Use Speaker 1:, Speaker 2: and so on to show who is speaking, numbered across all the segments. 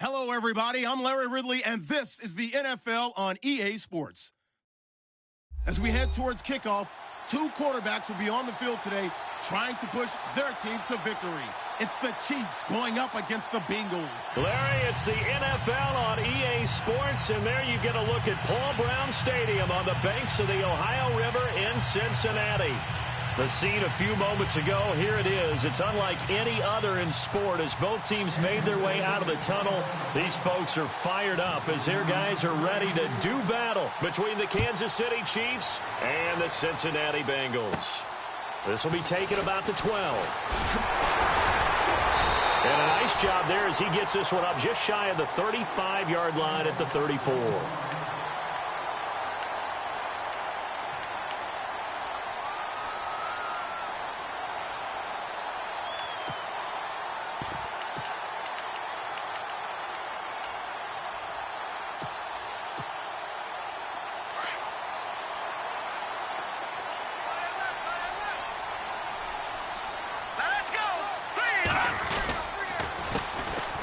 Speaker 1: Hello, everybody. I'm Larry Ridley, and this is the NFL on EA Sports. As we head towards kickoff, two quarterbacks will be on the field today trying to push their team to victory. It's the Chiefs going up against the Bengals.
Speaker 2: Larry, it's the NFL on EA Sports, and there you get a look at Paul Brown Stadium on the banks of the Ohio River in Cincinnati. The scene a few moments ago, here it is. It's unlike any other in sport as both teams made their way out of the tunnel. These folks are fired up as their guys are ready to do battle between the Kansas City Chiefs and the Cincinnati Bengals. This will be taken about the 12. And a nice job there as he gets this one up just shy of the 35-yard line at the 34.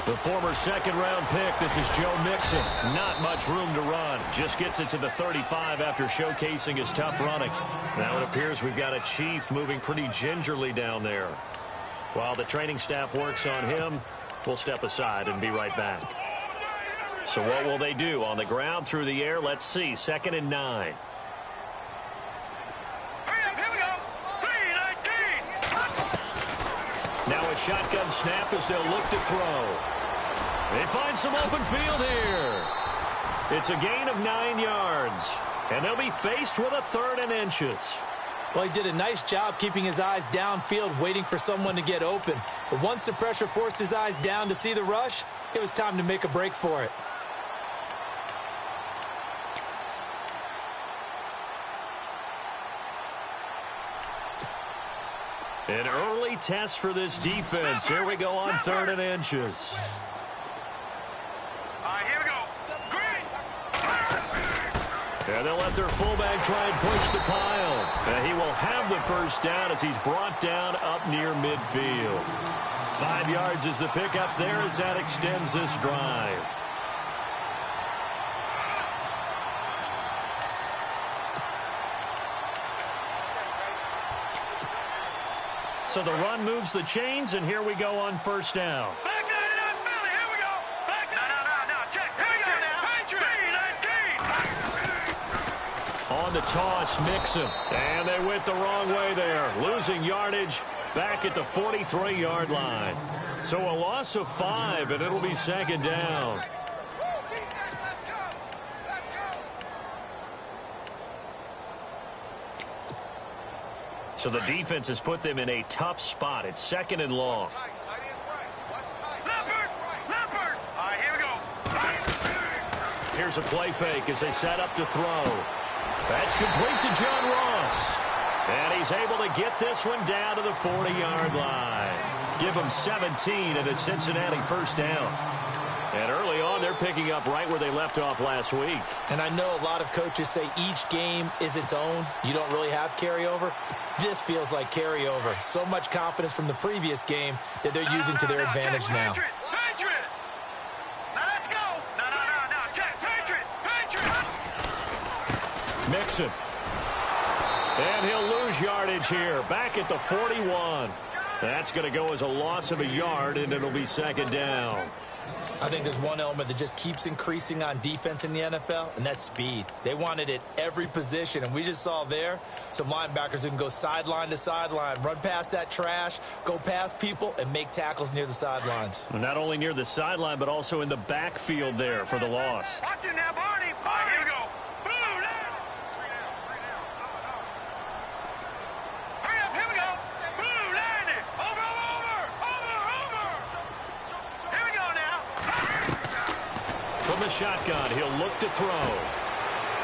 Speaker 2: The former second-round pick, this is Joe Mixon. Not much room to run. Just gets it to the 35 after showcasing his tough running. Now it appears we've got a Chief moving pretty gingerly down there. While the training staff works on him, we'll step aside and be right back. So what will they do? On the ground, through the air, let's see. 2nd and 9. Now a shotgun snap as they'll look to throw. They find some open field here. It's a gain of 9 yards. And they'll be faced with a 3rd and inches.
Speaker 3: Well, he did a nice job keeping his eyes downfield, waiting for someone to get open. But once the pressure forced his eyes down to see the rush, it was time to make a break for it.
Speaker 2: An early test for this defense. Here we go on 3rd and inches.
Speaker 4: Here we go.
Speaker 2: And they'll let their fullback try and push the pile. And he will have the first down as he's brought down up near midfield. 5 yards is the pickup there as that extends this drive. So the run moves the chains, and here we go on 1st down.
Speaker 4: Back 99, Philly. Here we go. Back no. Check. Here we go now.
Speaker 2: On the toss, Mixon. And they went the wrong way there. Losing yardage back at the 43-yard line. So a loss of 5, and it'll be 2nd down. So the defense has put them in a tough spot. It's 2nd and long.
Speaker 4: Leopard. Here we go.
Speaker 2: Here's a play fake as they set up to throw. That's complete to John Ross. And he's able to get this one down to the 40-yard line. Give him 17 and a Cincinnati 1st down. And early on, they're picking up right where they left off last week.
Speaker 3: And I know a lot of coaches say each game is its own. You don't really have carryover. This feels like carryover. So much confidence from the previous game that they're using to their advantage now.
Speaker 4: Patriot. Now let's go. No. Check. Patriot.
Speaker 2: Mixon. And he'll lose yardage here. Back at the 41. That's going to go as a loss of a yard, and it'll be 2nd down.
Speaker 3: I think there's one element that just keeps increasing on defense in the NFL, and that's speed. They want it at every position, and we just saw there some linebackers who can go sideline to sideline, run past that trash, go past people, and make tackles near the sidelines.
Speaker 2: Not only near the sideline, but also in the backfield there for the loss.
Speaker 4: Watch it now, Barney. Here we go. Hurry up. Here we go. Blue, land it. Over. Here we go now.
Speaker 2: From the shotgun, he'll look to throw.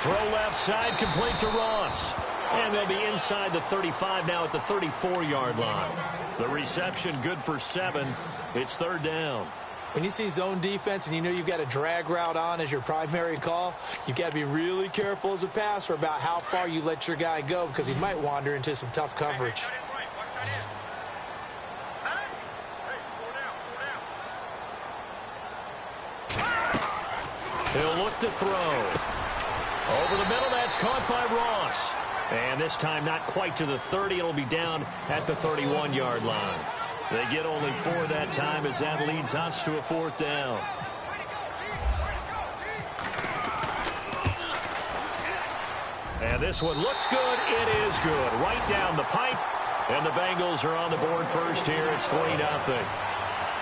Speaker 2: Throw left side, complete to Ross. And they'll be inside the 35 now at the 34-yard line. The reception good for 7. It's 3rd down.
Speaker 3: When you see zone defense and you know you've got a drag route on as your primary call, you've got to be really careful as a passer about how far you let your guy go because he might wander into some tough coverage.
Speaker 2: set to throw. Over the middle, that's caught by Ross. And this time not quite to the 30. It'll be down at the 31-yard line. They get only 4 that time as that leads us to a 4th down. And this one looks good. It is good. Right down the pipe. And the Bengals are on the board first here. It's 3-0.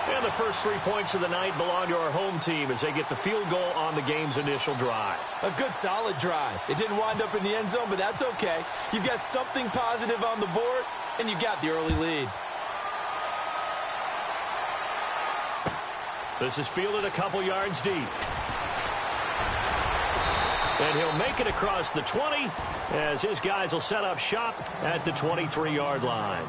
Speaker 2: And the first 3 points of the night belong to our home team as they get the field goal on the game's initial drive.
Speaker 3: A good, solid drive. It didn't wind up in the end zone, but that's okay. You've got something positive on the board, and you got the early lead.
Speaker 2: This is fielded a couple yards deep. And he'll make it across the 20 as his guys will set up shop at the 23-yard line.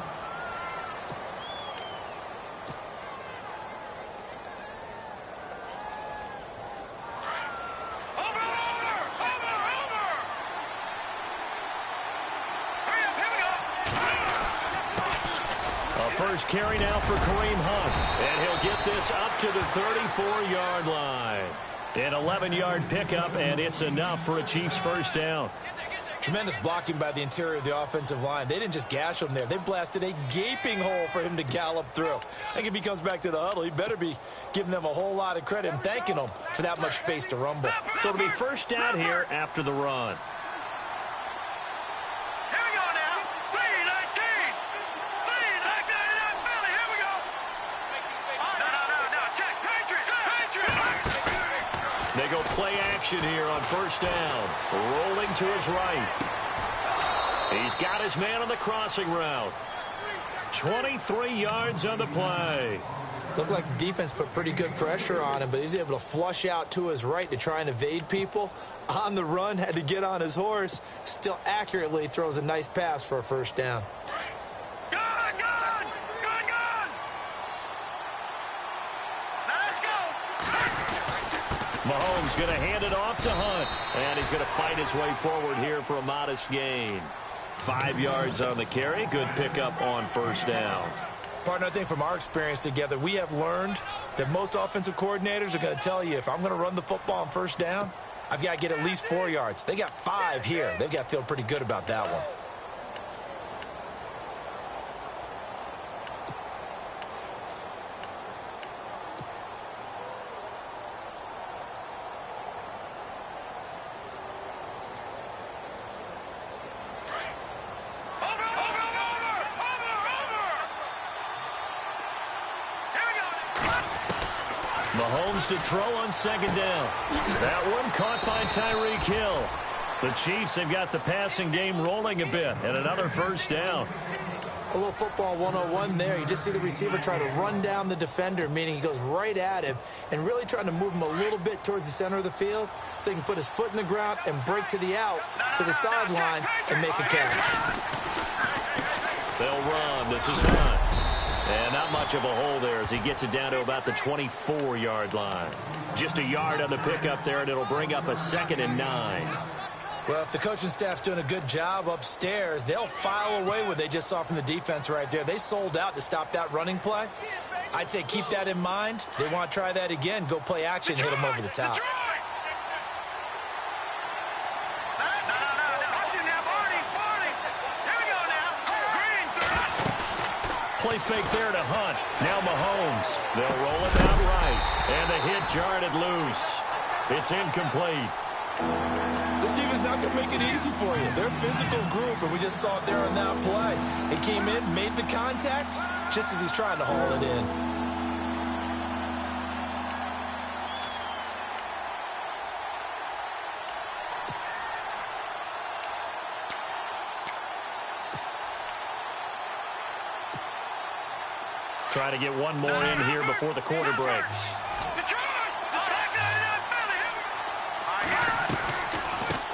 Speaker 2: First carry now for Kareem Hunt. And he'll get this up to the 34-yard line. An 11-yard pickup, and it's enough for a Chiefs first down.
Speaker 3: Tremendous blocking by the interior of the offensive line. They didn't just gash him there. They blasted a gaping hole for him to gallop through. I think if he comes back to the huddle, he better be giving them a whole lot of credit and thanking them for that much space to rumble.
Speaker 2: So it'll be first down here after the run. They go play action here on first down. Rolling to his right. He's got his man on the crossing route. 23 yards on the play.
Speaker 3: Looked like the defense put pretty good pressure on him, but he's able to flush out to his right to try and evade people. On the run, had to get on his horse. Still accurately throws a nice pass for a first down.
Speaker 2: Mahomes going to hand it off to Hunt. And he's going to fight his way forward here for a modest gain. 5 yards on the carry. Good pickup on first down.
Speaker 3: Partner, I think from our experience together, we have learned that most offensive coordinators are going to tell you, if I'm going to run the football on first down, I've got to get at least 4 yards. They got 5 here. They've got to feel pretty good about that one.
Speaker 2: Mahomes to throw on second down. That one caught by Tyreek Hill. The Chiefs have got the passing game rolling a bit, and another first down.
Speaker 3: A little football 101 there. You just see the receiver try to run down the defender, meaning he goes right at him and really trying to move him a little bit towards the center of the field so he can put his foot in the ground and break to the out, to the sideline, and make a catch.
Speaker 2: They'll run. This is Hunt. And not much of a hole there as he gets it down to about the 24-yard line. Just a yard on the pickup there, and it'll bring up a 2nd and 9.
Speaker 3: Well, if the coaching staff's doing a good job upstairs, they'll file away what they just saw from the defense right there. They sold out to stop that running play. I'd say keep that in mind. They want to try that again. Go play action, hit them over the top.
Speaker 2: Play fake there to Hunt. Now Mahomes. They'll roll it out right. And the hit jarred it loose. It's incomplete.
Speaker 3: This team is not going to make it easy for you. They're a physical group, and we just saw it there on that play. It came in, made the contact, just as he's trying to haul it in.
Speaker 2: Try to get one more in here before the quarter breaks.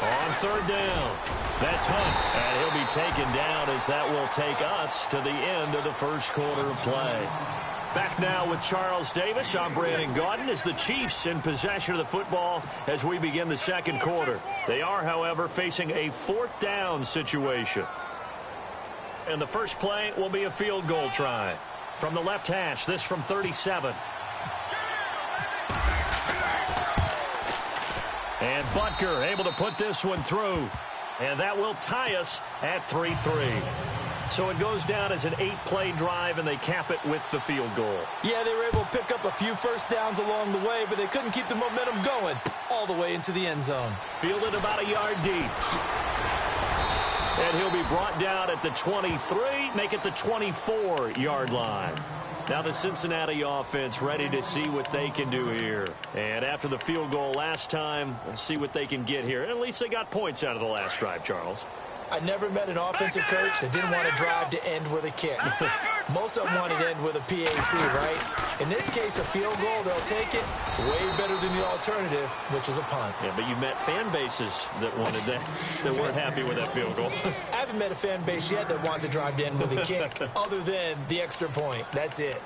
Speaker 2: On third down, that's Hunt, and he'll be taken down as that will take us to the end of the first quarter of play. Back now with Charles Davis. I'm Brandon Gaudin as the Chiefs in possession of the football as we begin the second quarter. They are, however, facing a 4th down situation. And the first play will be a field goal try. From the left hash, this from 37. And Butker able to put this one through. And that will tie us at 3-3. So it goes down as an 8-play drive, and they cap it with the field goal.
Speaker 3: Yeah, they were able to pick up a few first downs along the way, but they couldn't keep the momentum going all the way into the end zone.
Speaker 2: Fielded about a yard deep. And he'll be brought down at the 23, make it the 24-yard line. Now the Cincinnati offense ready to see what they can do here. And after the field goal last time, let's see what they can get here. At least they got points out of the last drive, Charles.
Speaker 3: I never met an offensive coach that didn't want to drive to end with a kick. Most of them wanted to end with a PAT, right? In this case, a field goal, they'll take it way better than the alternative, which is a punt.
Speaker 2: Yeah, but you met fan bases that wanted that, that weren't happy with that field goal.
Speaker 3: I haven't met a fan base yet that wants to drive to end with a kick, other than the extra point. That's it.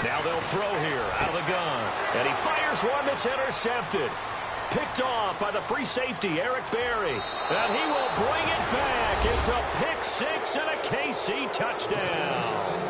Speaker 2: Now they'll throw here out of the gun. And he fires one that's intercepted. Picked off by the free safety, Eric Berry. And he will bring it back. It's a pick six and a KC touchdown.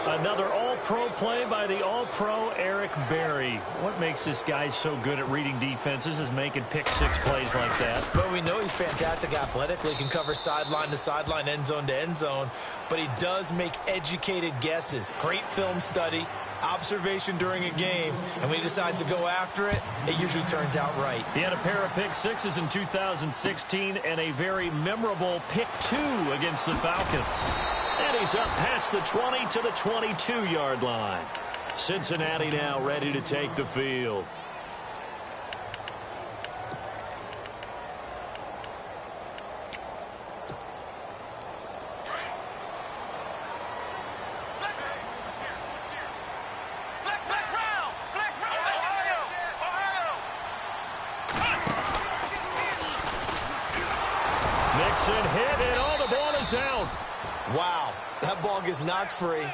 Speaker 2: Another all-pro play by the all-pro Eric Berry. What makes this guy so good at reading defenses is making pick six plays like that.
Speaker 3: But we know he's fantastic athletically, can cover sideline to sideline, end zone to end zone, but he does make educated guesses. Great film study, observation during a game, and when he decides to go after it, it usually turns out right.
Speaker 2: He had a pair of pick sixes in 2016 and a very memorable pick two against the Falcons. And he's up past the 20 to the 22-yard line. Cincinnati now ready to take the field. Mixon hit, and all the ball is out.
Speaker 3: Wow, that ball gets knocked free,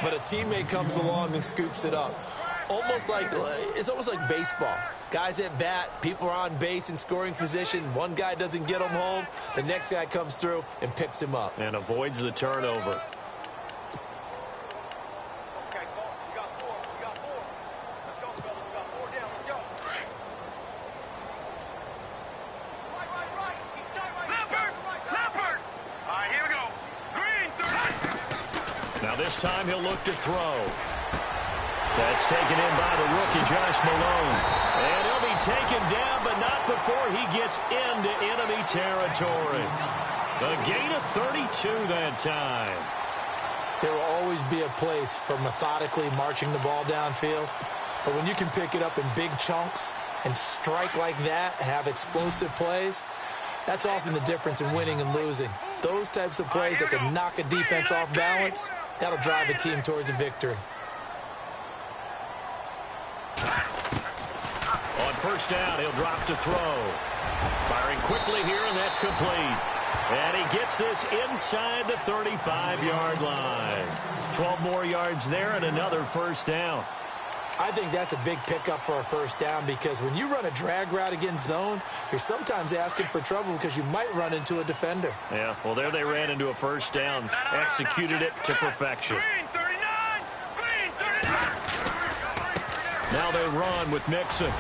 Speaker 3: but a teammate comes along and scoops it up. It's almost like baseball. Guys at bat, people are on base in scoring position. One guy doesn't get him home. The next guy comes through and picks him up.
Speaker 2: And avoids the turnover. This time he'll look to throw. That's taken in by the rookie, Josh Malone. And he'll be taken down, but not before he gets into enemy territory. A gain of 32 that time.
Speaker 3: There will always be a place for methodically marching the ball downfield. But when you can pick it up in big chunks and strike like that, have explosive plays, that's often the difference in winning and losing. Those types of plays that can knock a defense off balance, that'll drive a team towards a victory.
Speaker 2: On first down, he'll drop to throw. Firing quickly here, and that's complete. And he gets this inside the 35-yard line. 12 more yards there and another first down.
Speaker 3: I think that's a big pickup for a first down, because when you run a drag route against zone, you're sometimes asking for trouble because you might run into a defender.
Speaker 2: Yeah, well, there they ran into a first down, executed it to perfection. Now they run with Mixon.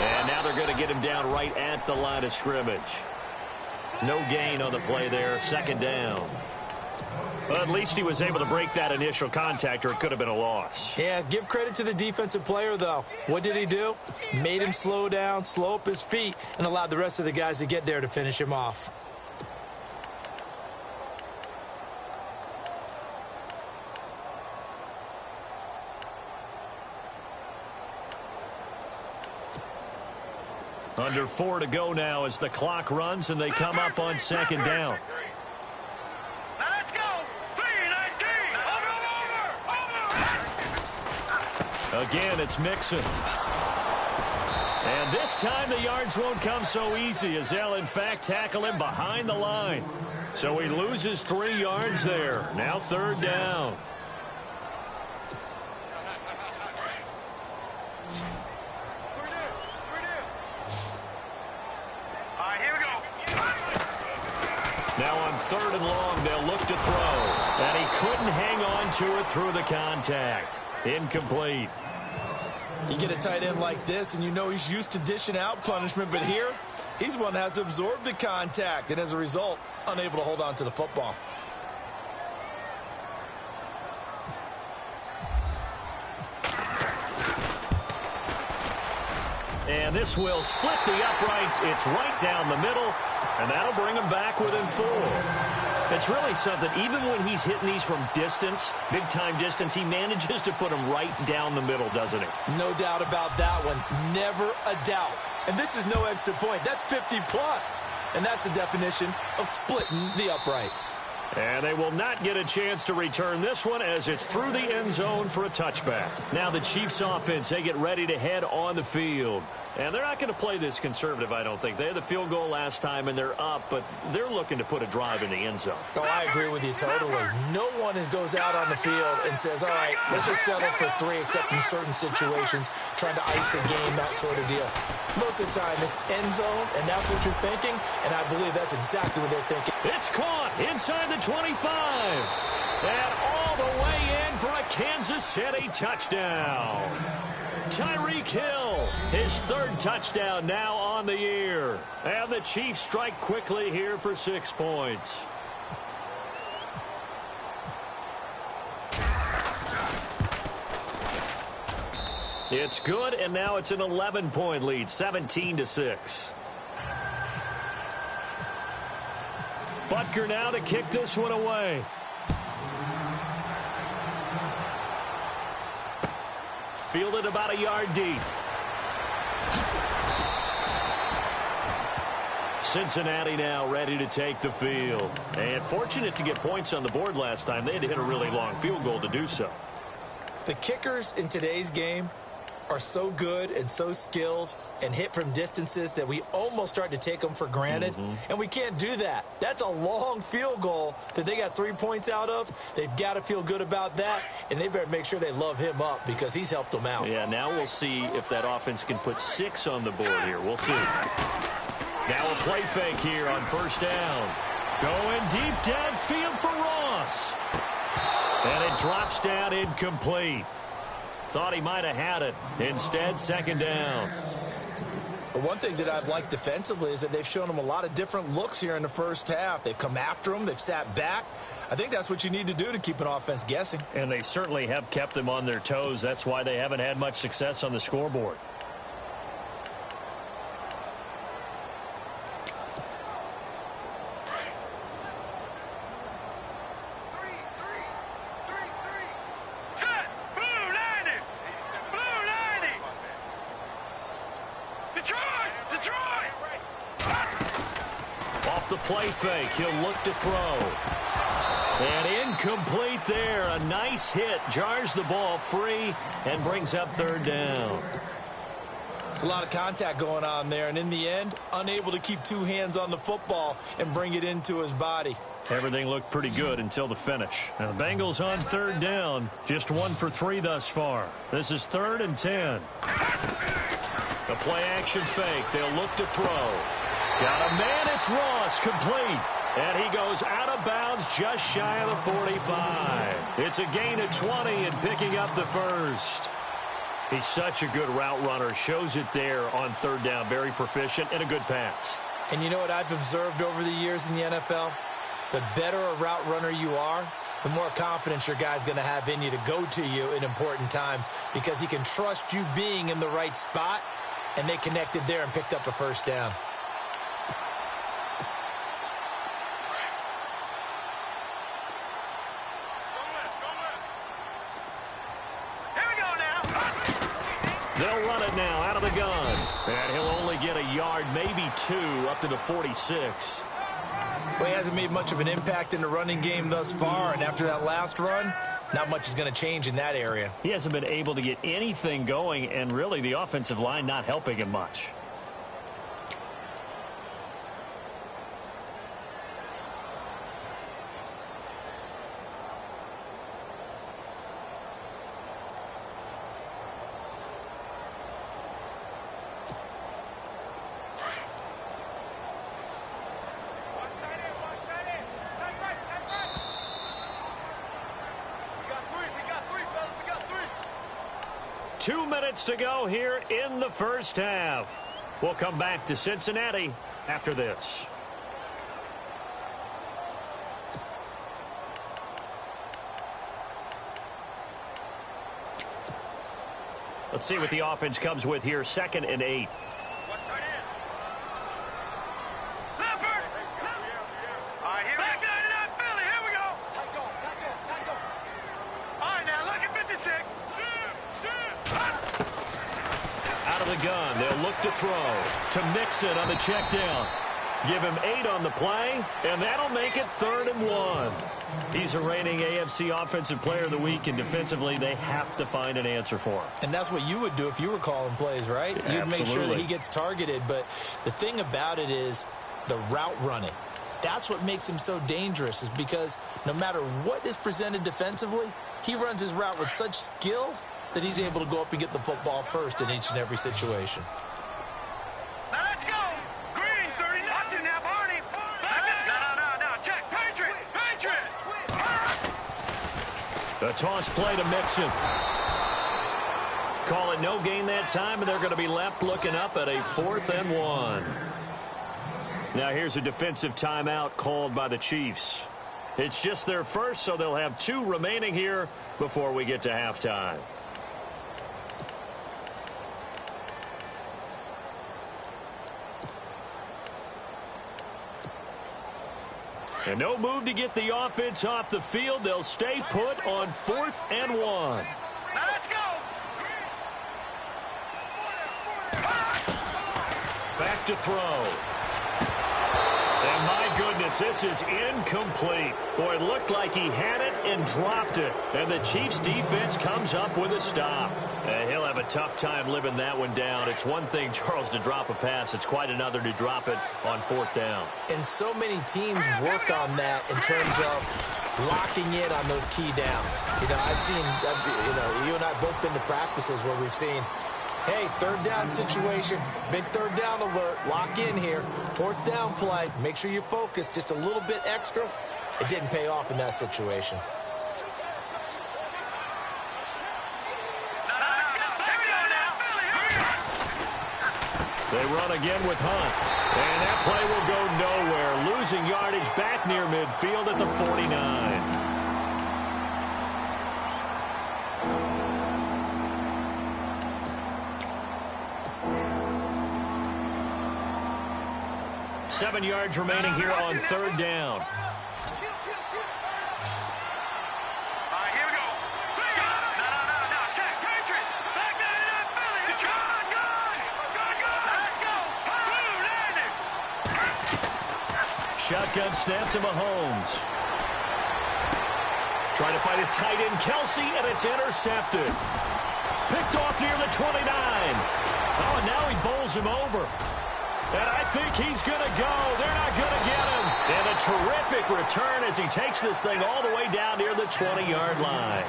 Speaker 2: And now they're going to get him down right at the line of scrimmage. No gain on the play there, second down. Well, at least he was able to break that initial contact, or it could have been a loss.
Speaker 3: Yeah, give credit to the defensive player, though. What did he do? Made him slow down, slow up his feet, and allowed the rest of the guys to get there to finish him off.
Speaker 2: Under 4 to go now as the clock runs and they come up on second down.
Speaker 4: Let's go. 3-19. Over.
Speaker 2: Again, it's Mixon. And this time the yards won't come so easy, as they'll in fact tackle him behind the line. So he loses 3 yards there. Now third down. 3rd and long. They'll look to throw. And he couldn't hang on to it through the contact. Incomplete.
Speaker 3: You get a tight end like this, and you know he's used to dishing out punishment, but here, he's the one that has to absorb the contact, and as a result, unable to hold on to the football.
Speaker 2: And this will split the uprights. It's right down the middle, and that'll bring him back within 4. It's really something. Even when he's hitting these from distance, big-time distance, he manages to put them right down the middle, doesn't he?
Speaker 3: No doubt about that one. Never a doubt. And this is no extra point. That's 50-plus. And that's the definition of splitting the uprights.
Speaker 2: And they will not get a chance to return this one as it's through the end zone for a touchback. Now the Chiefs offense, they get ready to head on the field. And they're not going to play this conservative, I don't think. They had the field goal last time, and they're up, but they're looking to put a drive in the end zone.
Speaker 3: Oh, I agree with you totally. No one goes out on the field and says, all right, let's just settle for 3, except in certain situations, trying to ice a game, that sort of deal. Most of the time, it's end zone, and that's what you're thinking, and I believe that's exactly what they're thinking.
Speaker 2: It's caught inside the 25, and all the way in for a Kansas City touchdown. Tyreek Hill, his 3rd touchdown now on the year. And the Chiefs strike quickly here for 6 points. It's good, and now it's an 11-point lead, 17-6. Butker now to kick this one away. Fielded about a yard deep. Cincinnati now ready to take the field. And fortunate to get points on the board last time. They had to hit a really long field goal to do so.
Speaker 3: The kickers in today's game are so good and so skilled and hit from distances that we almost start to take them for granted. And we can't do that. That's a long field goal that they got 3 points out of. They've got to feel good about that, and they better make sure they love him up because he's helped them out.
Speaker 2: Yeah, now we'll see if that offense can put 6 on the board here. We'll see. Now a play fake here on 1st down. Going deep downfield for Ross. And it drops down incomplete. Thought he might have had it. Instead, 2nd down.
Speaker 3: But one thing that I've liked defensively is that they've shown him a lot of different looks here in the first half. They've come after him. They've sat back. I think that's what you need to do to keep an offense guessing.
Speaker 2: And they certainly have kept them on their toes. That's why they haven't had much success on the scoreboard. Play fake. He'll look to throw. And incomplete there. A nice hit. Jars the ball free and brings up 3rd down.
Speaker 3: It's a lot of contact going on there. And in the end, unable to keep 2 hands on the football and bring it into his body.
Speaker 2: Everything looked pretty good until the finish. Now the Bengals on 3rd down. Just 1 for 3 thus far. This is 3rd and 10. The play action fake. They'll look to throw. Got a man, it's Ross, complete. And he goes out of bounds just shy of the 45. It's a gain of 20 and picking up the 1st. He's such a good route runner. Shows it there on 3rd down. Very proficient and a good pass.
Speaker 3: And you know what I've observed over the years in the NFL? The better a route runner you are, the more confidence your guy's going to have in you to go to you in important times because he can trust you being in the right spot, and they connected there and picked up a 1st down.
Speaker 2: They'll run it now out of the gun. And he'll only get a yard, maybe 2, up to the 46.
Speaker 3: Well, he hasn't made much of an impact in the running game thus far, and after that last run, not much is going to change in that area.
Speaker 2: He hasn't been able to get anything going, and really the offensive line not helping him much. 2 minutes to go here in the first half. We'll come back to Cincinnati after this. Let's see what the offense comes with here. 2nd and 8. Out of the gun, they'll look to throw. To Mixon on the check down. Give him 8 on the play, and that'll make it 3rd and 1. He's a reigning AFC Offensive Player of the Week, and defensively, they have to find an answer for him.
Speaker 3: And that's what you would do if you were calling plays, right?
Speaker 2: Yeah,
Speaker 3: you'd make sure that he gets targeted. But the thing about it is the route running. That's what makes him so dangerous, is because no matter what is presented defensively, he runs his route with such skill that he's able to go up and get the football first in each and every situation.
Speaker 4: Now let's go. Green, 39. Watch it now, Barney. No. Check. Patriot.
Speaker 2: A toss play to Mixon. Call it no gain that time, and they're going to be left looking up at a 4th and 1. Now here's a defensive timeout called by the Chiefs. It's just their first, so they'll have 2 remaining here before we get to halftime. And no move to get the offense off the field. They'll stay put on 4th and 1.
Speaker 4: Now let's go.
Speaker 2: Back to throw. And my goodness, this is incomplete. Boy, it looked like he had it and dropped it. And the Chiefs defense comes up with a stop. He'll have a tough time living that one down. It's one thing, Charles, to drop a pass. It's quite another to drop it on 4th down.
Speaker 3: And so many teams work on that in terms of locking in on those key downs. You know, I've seen, you and I both been to practices where we've seen, hey, 3rd down situation, big 3rd down alert, lock in here, 4th down play, make sure you focus just a little bit extra. It didn't pay off in that situation.
Speaker 2: They run again with Hunt. And that play will go nowhere. Losing yardage back near midfield at the 49. Seven yards remaining here on 3rd down. Shotgun snap to Mahomes. Trying to fight his tight end, Kelsey, and it's intercepted. Picked off near the 29. Oh, and now he bowls him over. And I think he's going to go. They're not going to get him. And a terrific return as he takes this thing all the way down near the 20-yard line.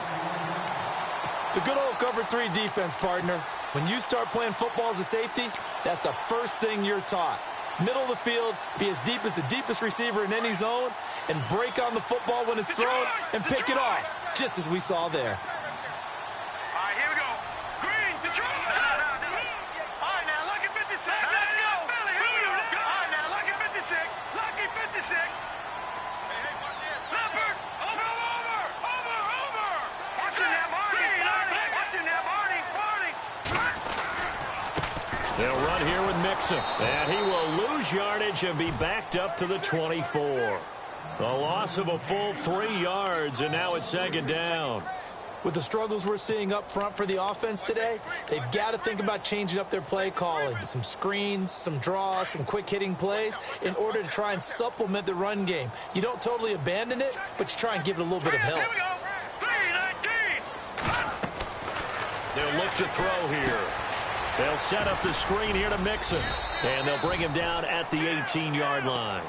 Speaker 3: The good old cover 3 defense, partner. When you start playing football as a safety, that's the first thing you're taught. Middle of the field, be as deep as the deepest receiver in any zone, and break on the football when it's thrown and pick it off, just as we saw there.
Speaker 4: All right, here we go. Green, Detroit. All right, now, lucky 56. Let's go. All right, now, lucky 56. Lucky 56. Leopard. Over. Watch him now, Barney. Watch him now, Barney.
Speaker 2: They'll run here with Mixon, and he will lose yardage and be backed up to the 24. A loss of a full 3 yards, and now it's 2nd down.
Speaker 3: With the struggles we're seeing up front for the offense today, they've got to think about changing up their play calling. Some screens, some draws, some quick-hitting plays in order to try and supplement the run game. You don't totally abandon it, but you try and give it a little bit of help.
Speaker 4: Here we go. 3-19.
Speaker 2: They'll look to throw here. They'll set up the screen here to Mixon, and they'll bring him down at the 18-yard line.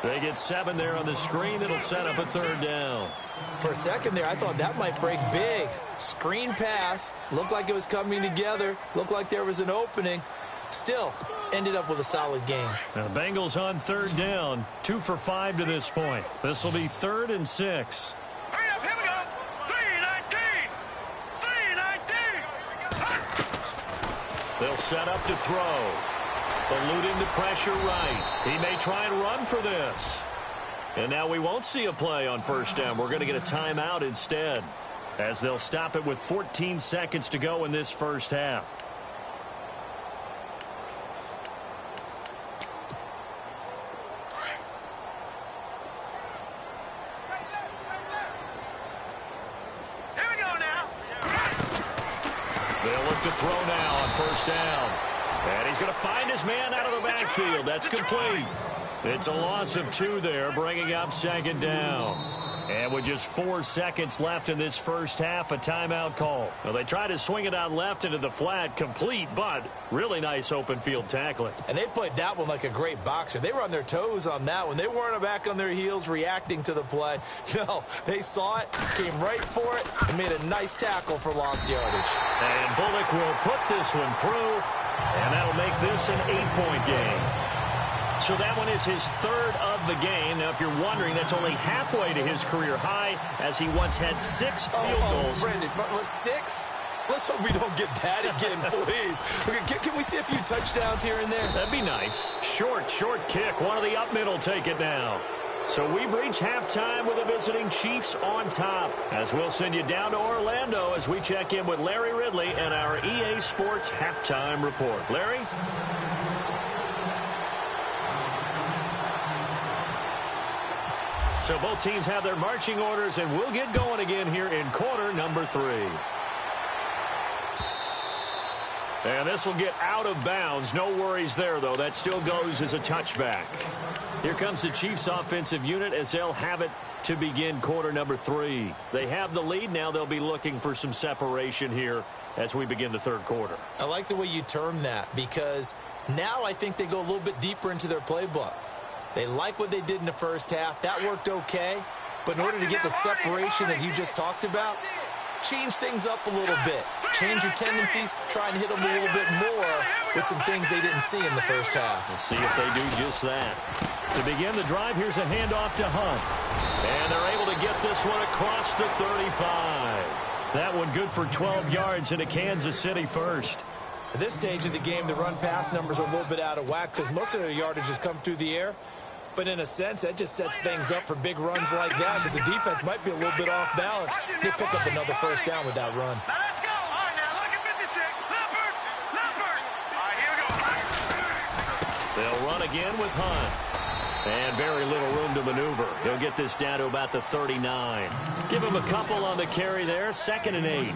Speaker 2: They get 7 there on the screen. It'll set up a 3rd down.
Speaker 3: For a second there, I thought that might break big. Screen pass, looked like it was coming together, looked like there was an opening. Still, ended up with a solid game.
Speaker 2: Now the Bengals on 3rd down, 2 for 5 to this point. This will be 3rd and 6.
Speaker 4: Hurry up, here we go. 3-19.
Speaker 2: They'll set up to throw. Eluding the pressure right. He may try and run for this. And now we won't see a play on first down. We're going to get a timeout instead, as they'll stop it with 14 seconds to go in this first half.
Speaker 4: Here we go now.
Speaker 2: They'll look to throw now on first down. And he's going to find his man out of the backfield. That's complete. It's a loss of 2 there, bringing up second down. And with just 4 seconds left in this first half, a timeout call. Well, they tried to swing it out left into the flat, complete, but really nice open field tackling.
Speaker 3: And they played that one like a great boxer. They were on their toes on that one. They weren't back on their heels reacting to the play. No, they saw it, came right for it, and made a nice tackle for lost yardage.
Speaker 2: And Bullock will put this one through, and that'll make this an 8-point game. So that one is his 3rd of the game. Now, if you're wondering, that's only halfway to his career high, as he once had 6 field goals.
Speaker 3: Brendan, 6? Let's hope we don't get that again, please. Okay, can we see a few touchdowns here and there?
Speaker 2: That'd be nice. Short kick. One of the up mid will take it now. So we've reached halftime with the visiting Chiefs on top, as we'll send you down to Orlando as we check in with Larry Ridley and our EA Sports halftime report. Larry? So both teams have their marching orders, and we'll get going again here in quarter number 3. And this will get out of bounds. No worries there, though. That still goes as a touchback. Here comes the Chiefs offensive unit as they'll have it to begin quarter number 3. They have the lead. Now they'll be looking for some separation here as we begin the third quarter.
Speaker 3: I like the way you term that, because now I think they go a little bit deeper into their playbook. They like what they did in the first half. That worked okay. But in order to get the separation that you just talked about, change things up a little bit. Change your tendencies. Try and hit them a little bit more with some things they didn't see in the first half.
Speaker 2: We'll see if they do just that. To begin the drive, here's a handoff to Hunt. And they're able to get this one across the 35. That one good for 12 yards into Kansas City first.
Speaker 3: At this stage of the game, the run-pass numbers are a little bit out of whack because most of their yardage has come through the air. But in a sense, that just sets things up for big runs like that because the defense might be a little bit off balance. They pick up another first down with that run.
Speaker 4: Now let's go. All right, now look at 56. Leopard. All right, here we go.
Speaker 2: They'll run again with Hunt. And very little room to maneuver. He'll get this down to about the 39. Give him a couple on the carry there. 2nd and 8.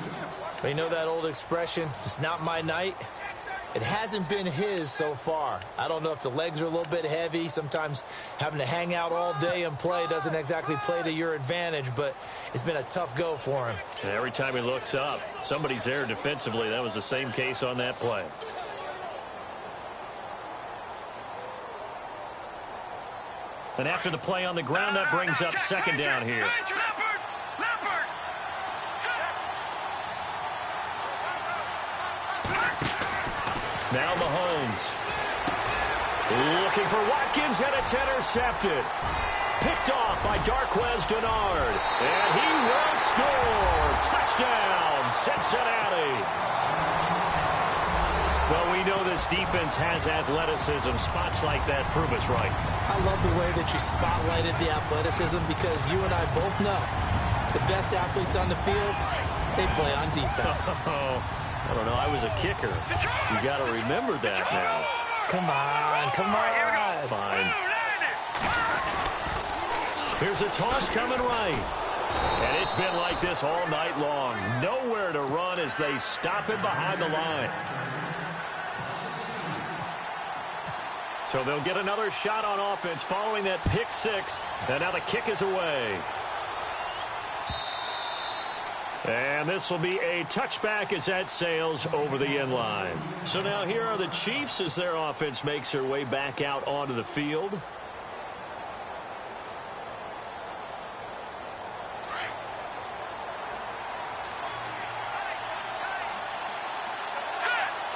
Speaker 3: You know that old expression, it's not my night? It hasn't been his so far. I don't know if the legs are a little bit heavy. Sometimes having to hang out all day and play doesn't exactly play to your advantage, but it's been a tough go for him.
Speaker 2: And every time he looks up, somebody's there defensively. That was the same case on that play. And after the play on the ground, that brings up 2nd down here. Now Mahomes. Looking for Watkins, and it's intercepted. Picked off by Darquez Denard. And he will score. Touchdown, Cincinnati. Well, we know this defense has athleticism. Spots like that prove us right.
Speaker 3: I love the way that you spotlighted the athleticism because you and I both know the best athletes on the field, they play on defense.
Speaker 2: I don't know. I was a kicker. You got to remember that now.
Speaker 3: Come on.
Speaker 2: Fine. Here's a toss coming right. And it's been like this all night long. Nowhere to run as they stop it behind the line. So they'll get another shot on offense following that pick 6. And now the kick is away. And this will be a touchback as that sails over the end line. So now here are the Chiefs as their offense makes their way back out onto the field.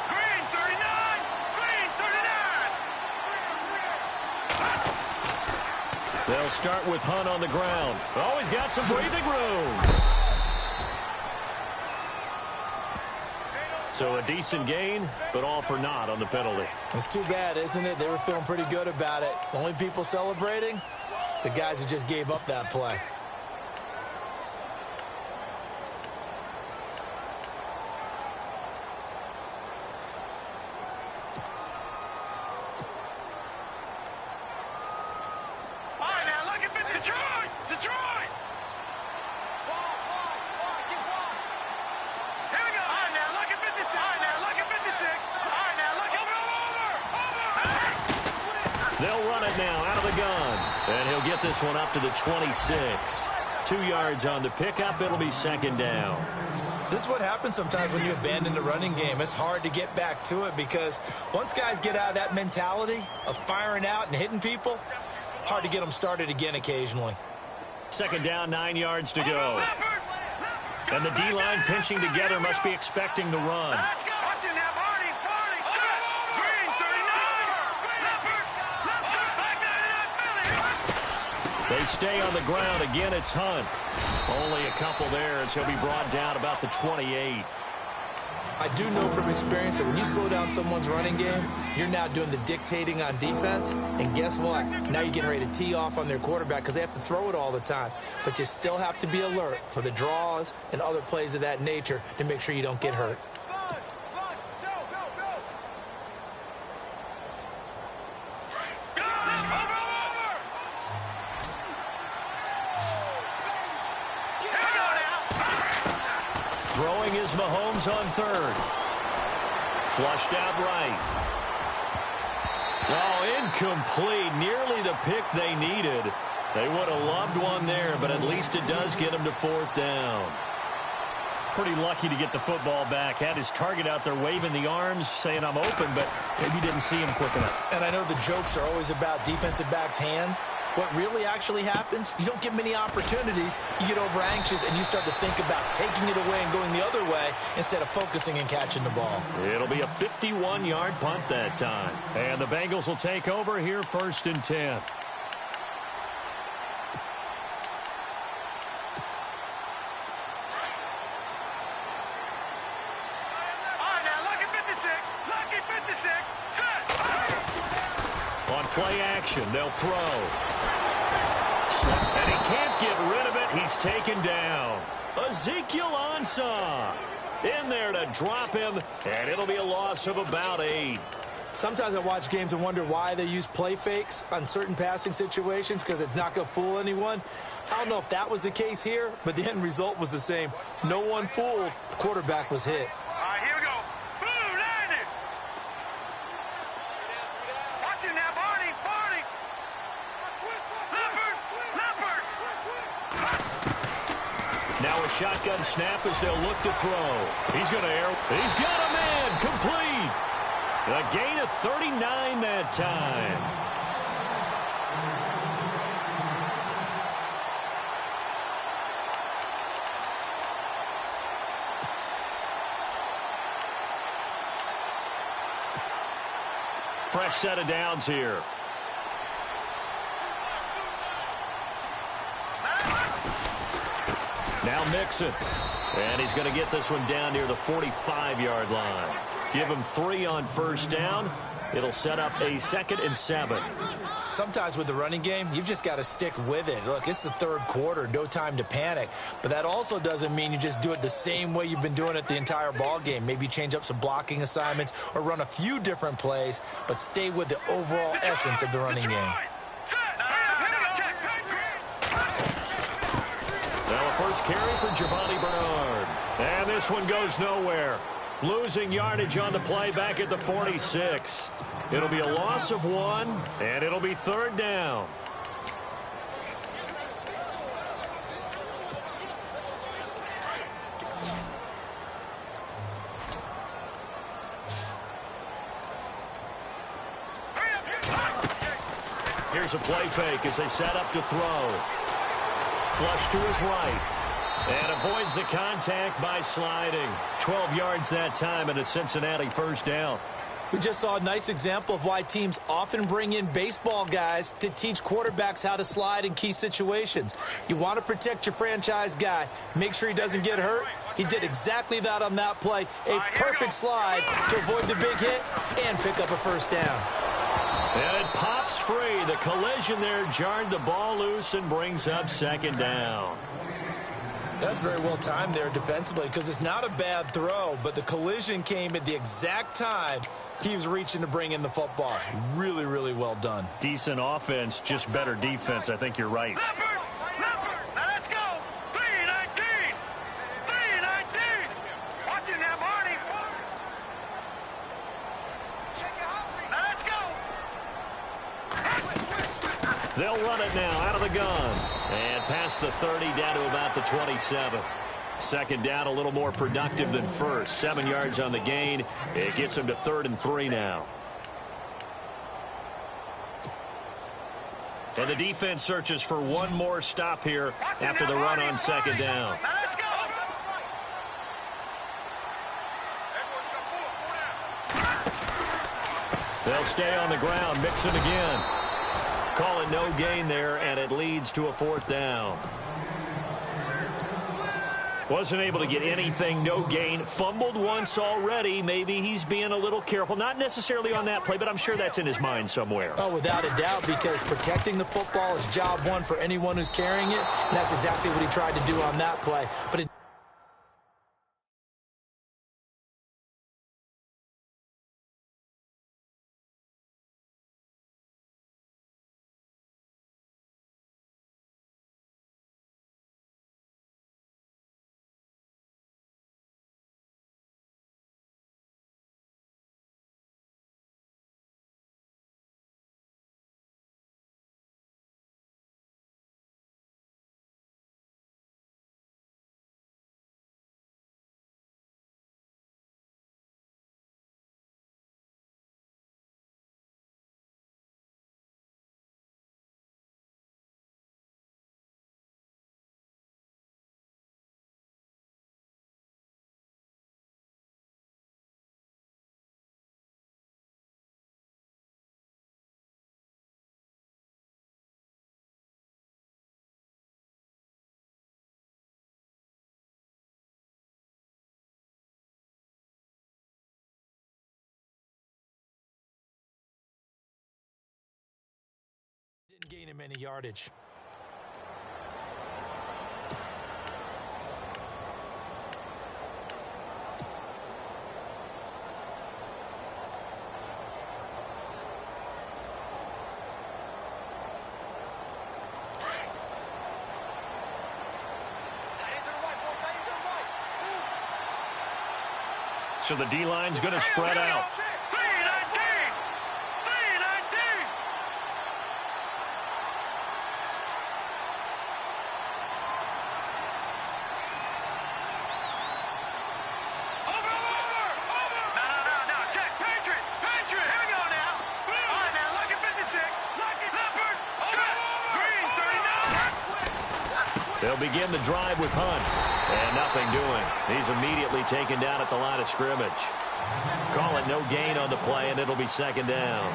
Speaker 4: Green 39. Green 39.
Speaker 2: They'll start with Hunt on the ground. Always got some breathing room. So a decent gain, but all for naught on the penalty.
Speaker 3: It's too bad, isn't it? They were feeling pretty good about it. The only people celebrating, the guys who just gave up that play.
Speaker 2: They'll run it now out of the gun. And he'll get this one up to the 26. 2 yards on the pickup. It'll be second down.
Speaker 3: This is what happens sometimes when you abandon the running game. It's hard to get back to it because once guys get out of that mentality of firing out and hitting people, hard to get them started again occasionally.
Speaker 2: Second down, 9 yards to go. And the D-line pinching together must be expecting the run. They stay on the ground. Again, it's Hunt. Only a couple there as he'll be brought down about the 28.
Speaker 3: I do know from experience that when you slow down someone's running game, you're now doing the dictating on defense. And guess what? Now you're getting ready to tee off on their quarterback because they have to throw it all the time. But you still have to be alert for the draws and other plays of that nature to make sure you don't get hurt.
Speaker 2: Throwing is Mahomes on third. Flushed out right. Oh, incomplete. Nearly the pick they needed. They would have loved one there, but at least it does get them to fourth down. Pretty lucky to get the football back. Had his target out there waving the arms, saying I'm open, but maybe didn't see him quick enough.
Speaker 3: And I know the jokes are always about defensive backs' hands. What really actually happens, you don't get many opportunities. You get over anxious and you start to think about taking it away and going the other way instead of focusing and catching the ball.
Speaker 2: It'll be a 51-yard punt that time. And the Bengals will take over here, 1st and 10. On play action, they'll throw. And he can't get rid of it. He's taken down. Ezekiel Ansah in there to drop him, and it'll be a loss of about 8.
Speaker 3: Sometimes I watch games and wonder why they use play fakes on certain passing situations because it's not going to fool anyone. I don't know if that was the case here, but the end result was the same. No one fooled. The quarterback was hit.
Speaker 4: All right, here we go. Blue, landed. Watch it now, Barney. Leopard.
Speaker 2: Now a shotgun snap as they'll look to throw. He's going to air. He's got a man. Complete. A gain of 39 that time. Fresh set of downs here. Now Mixon. And he's going to get this one down near the 45-yard line. Give him 3 on first down. It'll set up a 2nd and 7.
Speaker 3: Sometimes with the running game, you've just got to stick with it. Look, it's the third quarter, no time to panic. But that also doesn't mean you just do it the same way you've been doing it the entire ball game. Maybe change up some blocking assignments or run a few different plays, but stay with the overall essence of the running game.
Speaker 2: Now a first carry for Giovanni Bernard. And this one goes nowhere. Losing yardage on the play back at the 46. It'll be a loss of 1, and it'll be 3rd down. Here's a play fake as they set up to throw. Flush to his right. And avoids the contact by sliding. 12 yards that time, and a Cincinnati first down.
Speaker 3: We just saw a nice example of why teams often bring in baseball guys to teach quarterbacks how to slide in key situations. You want to protect your franchise guy. Make sure he doesn't get hurt. He did exactly that on that play. A perfect slide to avoid the big hit and pick up a first down.
Speaker 2: And it pops free. The collision there jarred the ball loose and brings up second down.
Speaker 3: That's very well timed there defensively because it's not a bad throw, but the collision came at the exact time he was reaching to bring in the football. Really, really well done.
Speaker 2: Decent offense, just better defense. I think you're right.
Speaker 4: Now let's go. 319. 319. Watch it now, Marty. Now let's go.
Speaker 2: They'll run it now out of the gun. And past the 30 down to about the 27. Second down, a little more productive than first. 7 yards on the gain. It gets him to 3rd and 3 now. And the defense searches for one more stop here after the run on second down.
Speaker 4: Now let's go.
Speaker 2: They'll stay on the ground, mix it again. Call it no gain there, and it leads to a 4th down. Wasn't able to get anything, no gain. Fumbled once already. Maybe he's being a little careful. Not necessarily on that play, but I'm sure that's in his mind somewhere.
Speaker 3: Oh, without a doubt, because protecting the football is job one for anyone who's carrying it, and that's exactly what he tried to do on that play. But it didn't gain him any yardage.
Speaker 2: So the D-line's going to spread out.
Speaker 4: 319. 319. Over. No. Check. Patriot. Here we go now. All right, now. Lucky 56. Lucky Leopard. Check. Green 39.
Speaker 2: They'll begin the drive with Hunt. And nothing doing. He's immediately taken down at the line of scrimmage. Call it no gain on the play, and it'll be second down.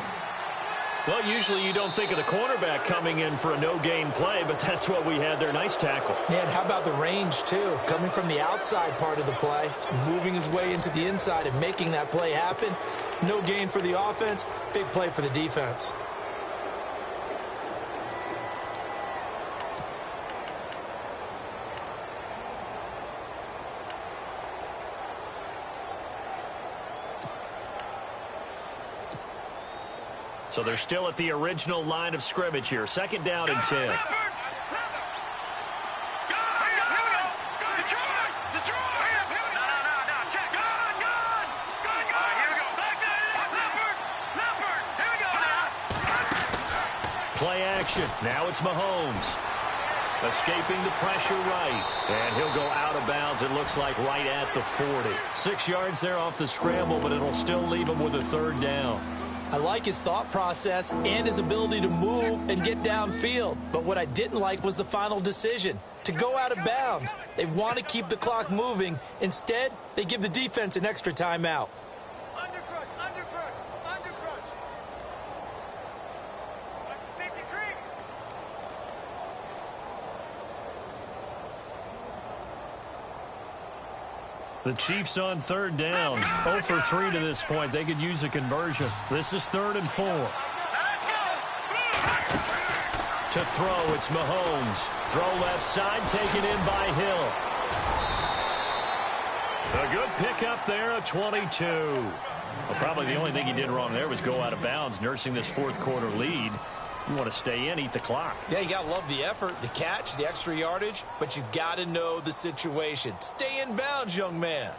Speaker 2: Well, usually you don't think of the cornerback coming in for a no-gain play, but that's what we had there. Nice tackle.
Speaker 3: Man, how about the range, too? Coming from the outside part of the play, moving his way into the inside and making that play happen. No gain for the offense, big play for the defense.
Speaker 2: So they're still at the original line of scrimmage here. Second down and 10. Play action. Now it's Mahomes. Escaping the pressure right. And he'll go out of bounds, it looks like, right at the 40. 6 yards there off the scramble, but it'll still leave him with a third down.
Speaker 3: I like his thought process and his ability to move and get downfield. But what I didn't like was the final decision, to go out of bounds. They want to keep the clock moving. Instead, they give the defense an extra timeout.
Speaker 4: Undercrush.
Speaker 2: The Chiefs on third down. 0 for 3 to this point. They could use a conversion. This is 3rd and 4. To throw, it's Mahomes. Throw left side, taken in by Hill. A good pickup there, a 22. Well, probably the only thing he did wrong there was go out of bounds, nursing this fourth quarter lead. You want to stay in, eat the clock.
Speaker 3: Yeah, you got to love the effort, the catch, the extra yardage, but you got to know the situation. Stay in bounds, young man.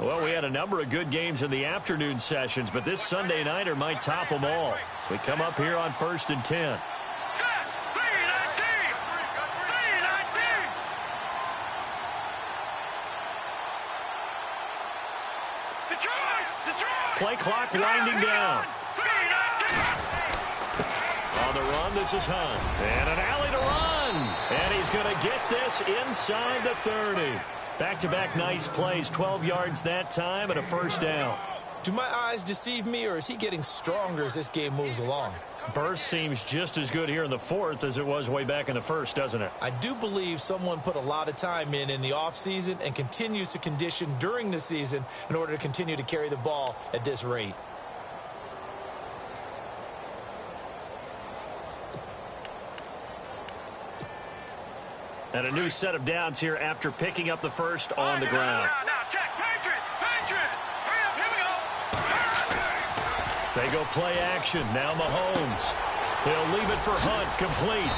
Speaker 2: Well, we had a number of good games in the afternoon sessions, but this Sunday nighter might top them all. So we come up here on 1st and 10. Play clock winding down. On the run, this is Hunt. And an alley to run. And he's going to get this inside the 30. Back-to-back nice plays, 12 yards that time and a first down.
Speaker 3: Do my eyes deceive me, or is he getting stronger as this game moves along?
Speaker 2: Burst seems just as good here in the fourth as it was way back in the first, doesn't it?
Speaker 3: I do believe someone put a lot of time in the offseason and continues to condition during the season in order to continue to carry the ball at this rate.
Speaker 2: And a new set of downs here after picking up the first on the ground.
Speaker 4: Now, check. Patriots. Hurry up, here we go.
Speaker 2: They go play action. Now Mahomes. He'll leave it for Hunt, complete.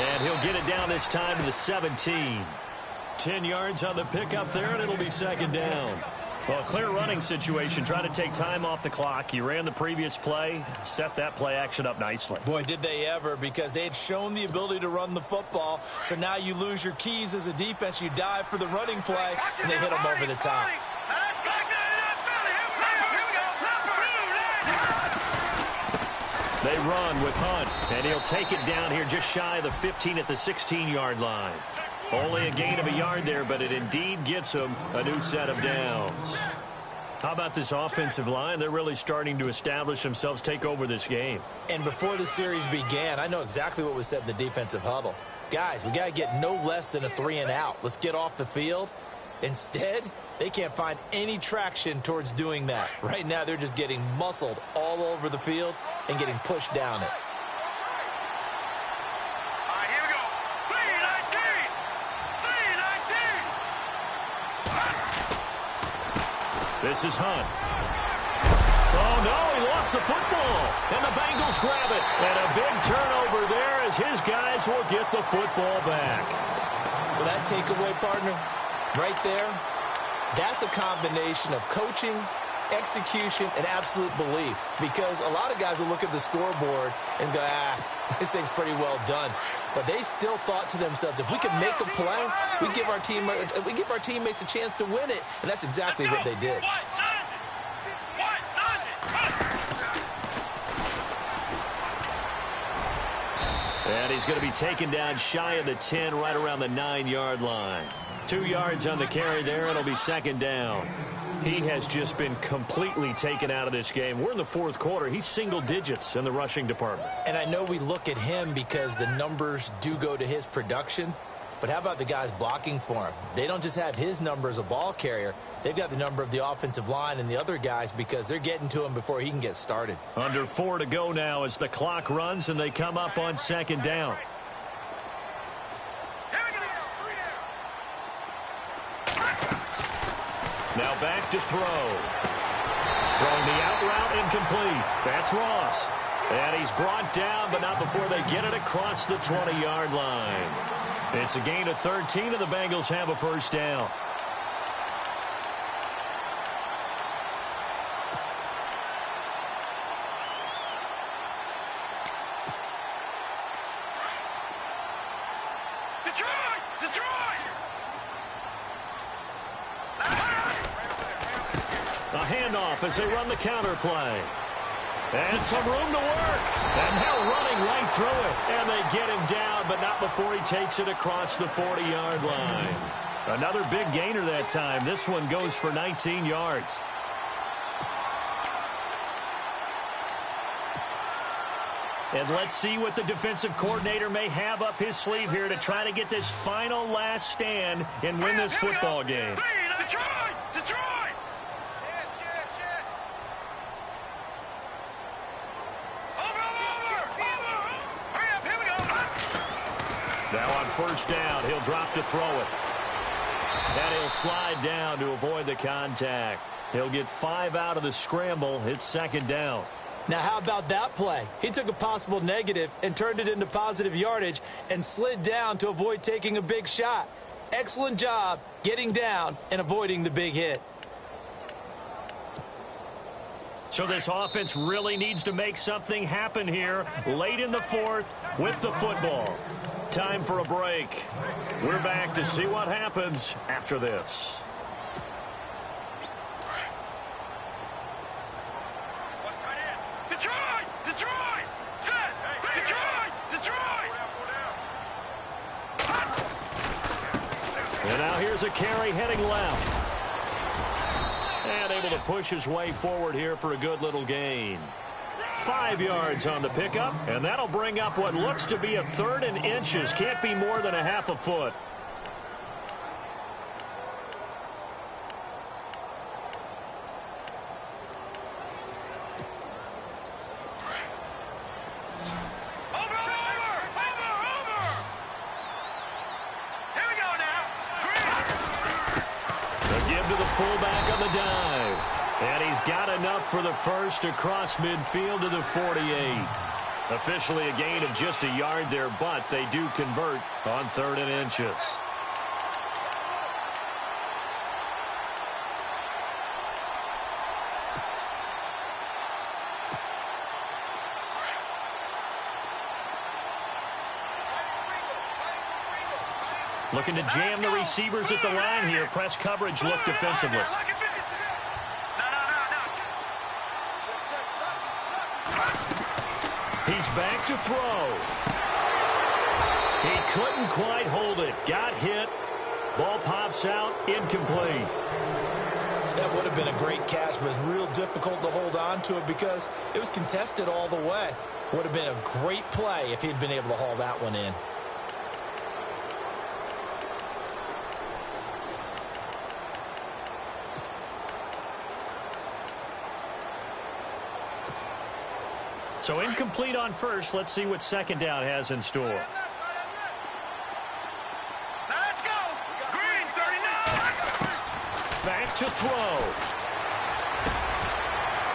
Speaker 2: And he'll get it down this time to the 17. 10 yards on the pickup there, and it'll be second down. Well, clear running situation. Try to take time off the clock. You ran the previous play, set that play action up nicely.
Speaker 3: Boy, did they ever, because they had shown the ability to run the football. So now you lose your keys as a defense. You dive for the running play, and they hit them over the top.
Speaker 2: They run with Hunt, and he'll take it down here just shy of the 15 at the 16-yard line. Only a gain of a yard there, but it indeed gets them a new set of downs. How about this offensive line? They're really starting to establish themselves, take over this game.
Speaker 3: And before the series began, I know exactly what was said in the defensive huddle. Guys, we got to get no less than a 3-and-out. Let's get off the field. Instead, they can't find any traction towards doing that. Right now, they're just getting muscled all over the field and getting pushed down it.
Speaker 2: This is Hunt. Oh, no, he lost the football. And the Bengals grab it. And a big turnover there as his guys will get the football back.
Speaker 3: Well, that takeaway, partner, right there, that's a combination of coaching, execution, and absolute belief. Because a lot of guys will look at the scoreboard and go, this thing's pretty well done. But they still thought to themselves, if we can make a play, we give our teammates a chance to win it. And that's exactly what they did.
Speaker 2: And he's going to be taken down shy of the 10, right around the 9-yard line. 2 yards on the carry there. It'll be second down. He has just been completely taken out of this game. We're in the fourth quarter. He's single digits in the rushing department.
Speaker 3: And I know we look at him because the numbers do go to his production. But how about the guys blocking for him? They don't just have his number as a ball carrier. They've got the number of the offensive line and the other guys because they're getting to him before he can get started.
Speaker 2: Under 4 to go now as the clock runs and they come up on second down. Now back to throw. Throwing the out route incomplete. That's Ross. And he's brought down, but not before they get it across the 20-yard line. It's a gain of 13, and the Bengals have a first down. A handoff as they run the counter play. And some room to work. And they're running right through it. And they get him down, but not before he takes it across the 40-yard line. Another big gainer that time. This one goes for 19 yards. And let's see what the defensive coordinator may have up his sleeve here to try to get this final last stand and win this football game.
Speaker 4: Detroit! Detroit!
Speaker 2: Now on first down, he'll drop to throw it. And he'll slide down to avoid the contact. He'll get 5 out of the scramble. It's second down.
Speaker 3: Now, how about that play? He took a possible negative and turned it into positive yardage and slid down to avoid taking a big shot. Excellent job getting down and avoiding the big hit.
Speaker 2: So this offense really needs to make something happen here late in the fourth with the football. Time for a break. We're back to see what happens after this.
Speaker 4: Detroit! Detroit! Set! Detroit! Detroit!
Speaker 2: And now here's a carry heading left. And able to push his way forward here for a good little gain. 5 yards on the pickup, and that'll bring up what looks to be a 3rd and inches. Can't be more than a half a foot. Fullback on the dive. And he's got enough for the first across midfield to the 48. Officially a gain of just a yard there, but they do convert on 3rd and inches. Looking to jam the receivers at the line here. Press coverage look defensively. He's back to throw. He couldn't quite hold it. Got hit. Ball pops out. Incomplete.
Speaker 3: That would have been a great catch, but it's real difficult to hold on to it because it was contested all the way. Would have been a great play if he'd been able to haul that one in.
Speaker 2: So incomplete on first. Let's see what second down has in store.
Speaker 4: Let's go. Green, 39.
Speaker 2: Back to throw.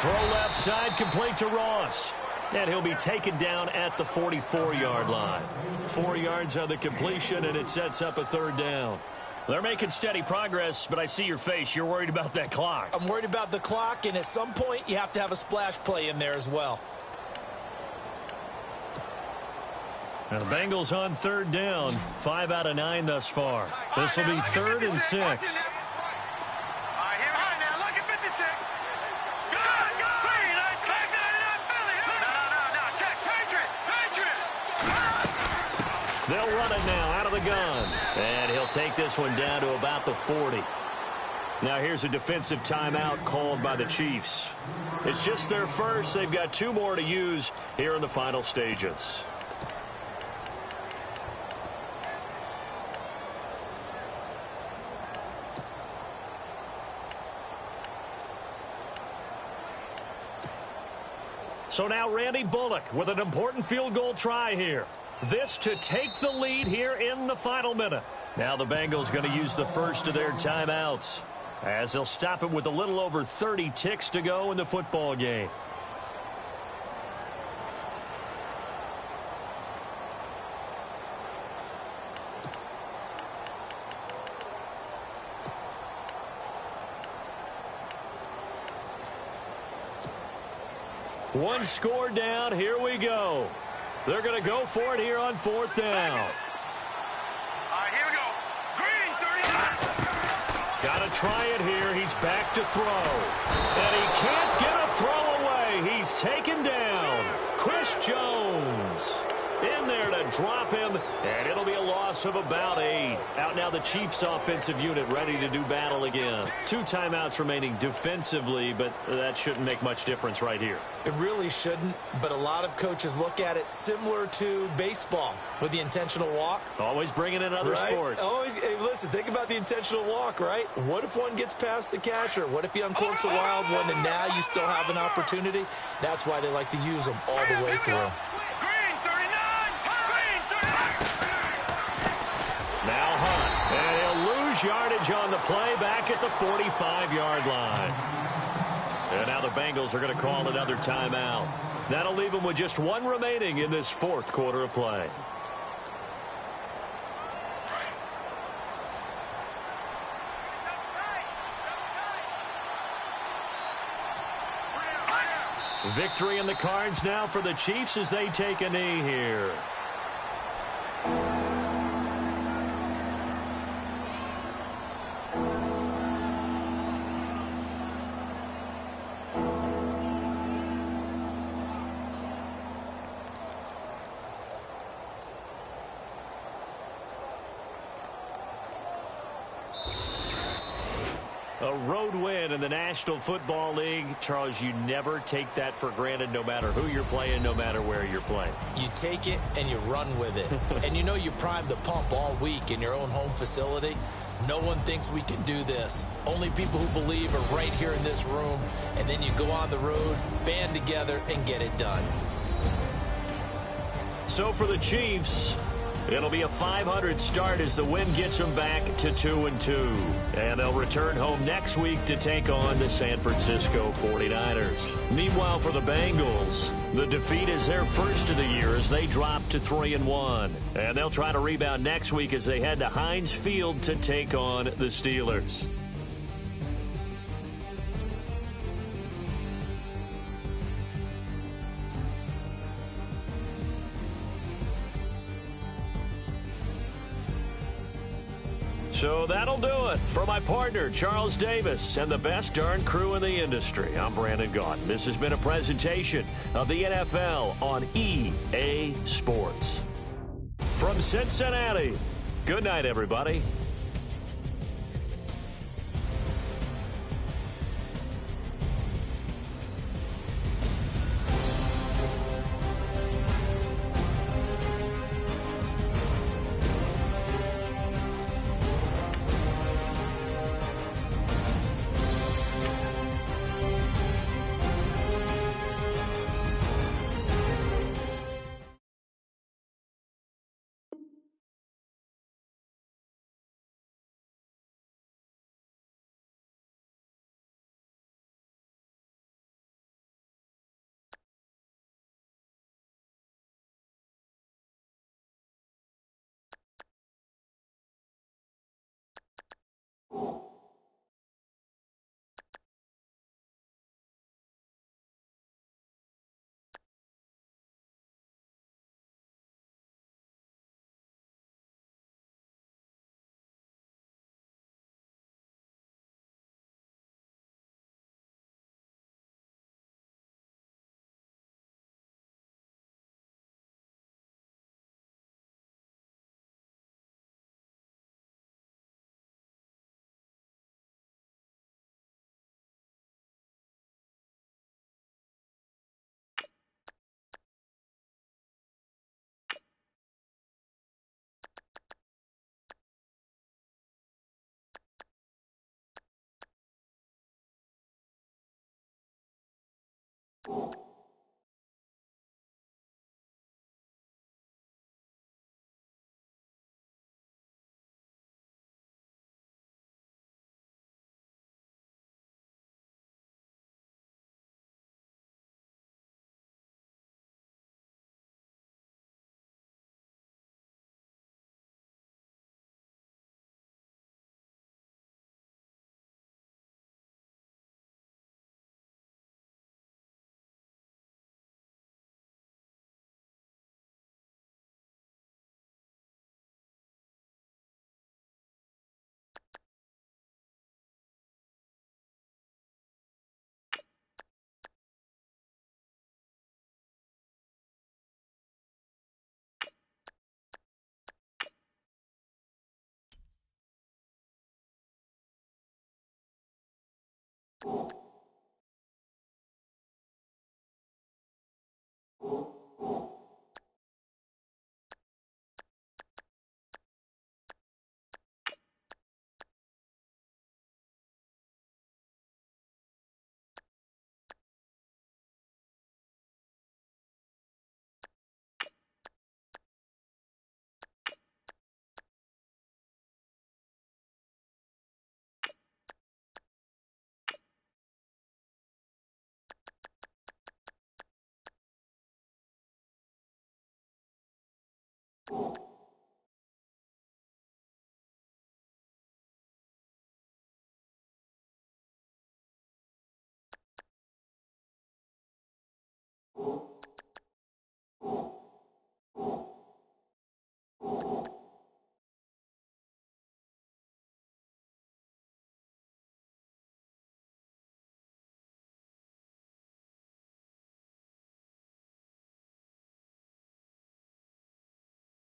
Speaker 2: Throw left side, complete to Ross. And he'll be taken down at the 44-yard line. 4 yards on the completion, and it sets up a 3rd down. They're making steady progress, but I see your face. You're worried about that clock.
Speaker 3: I'm worried about the clock, and at some point, you have to have a splash play in there as well.
Speaker 2: Now the Bengals on 3rd down. 5 out of 9 thus far. This will be 3rd and 6.
Speaker 4: Now, look at 56.
Speaker 2: They'll run it now out of the gun. And he'll take this one down to about the 40. Now here's a defensive timeout called by the Chiefs. It's just their first. They've got 2 more to use here in the final stages. So now Randy Bullock with an important field goal try here. This to take the lead here in the final minute. Now the Bengals going to use the first of their timeouts as they'll stop it with a little over 30 ticks to go in the football game. One score down. Here we go. They're going to go for it here on 4th down.
Speaker 4: All right, here we go. Green, 39.
Speaker 2: Got to try it here. He's back to throw. And he can't get a throw away. He's taken down. Chris Jones in there to drop him, and it'll be a loss of about 8. Out now the Chiefs offensive unit ready to do battle again. 2 timeouts remaining defensively, but that shouldn't make much difference right here.
Speaker 3: It really shouldn't, but a lot of coaches look at it similar to baseball with the intentional walk.
Speaker 2: Always bringing in other sports.
Speaker 3: Always. Hey, listen, think about the intentional walk, right? What if one gets past the catcher? What if he uncorks a wild one and now you still have an opportunity? That's why they like to use them all the way through.
Speaker 4: Green 39! Green 39!
Speaker 2: Now Hunt, and he'll lose yardage on the play back at the 45-yard line. And now the Bengals are going to call another timeout. That'll leave them with just 1 remaining in this 4th quarter of play. Victory in the cards now for the Chiefs as they take a knee here. A road win in the National Football League. Charles, you never take that for granted no matter who you're playing, no matter where you're playing.
Speaker 3: You take it and you run with it. And you know you primed the pump all week in your own home facility. No one thinks we can do this. Only people who believe are right here in this room. And then you go on the road, band together, and get it done.
Speaker 2: So for the Chiefs, it'll be a .500 start as the win gets them back to 2-2. And they'll return home next week to take on the San Francisco 49ers. Meanwhile, for the Bengals, the defeat is their first of the year as they drop to 3-1. And they'll try to rebound next week as they head to Heinz Field to take on the Steelers. So that'll do it. For my partner, Charles Davis, and the best darn crew in the industry, I'm Brandon Gaudin. This has been a presentation of the NFL on EA Sports. From Cincinnati, good night, everybody.
Speaker 1: you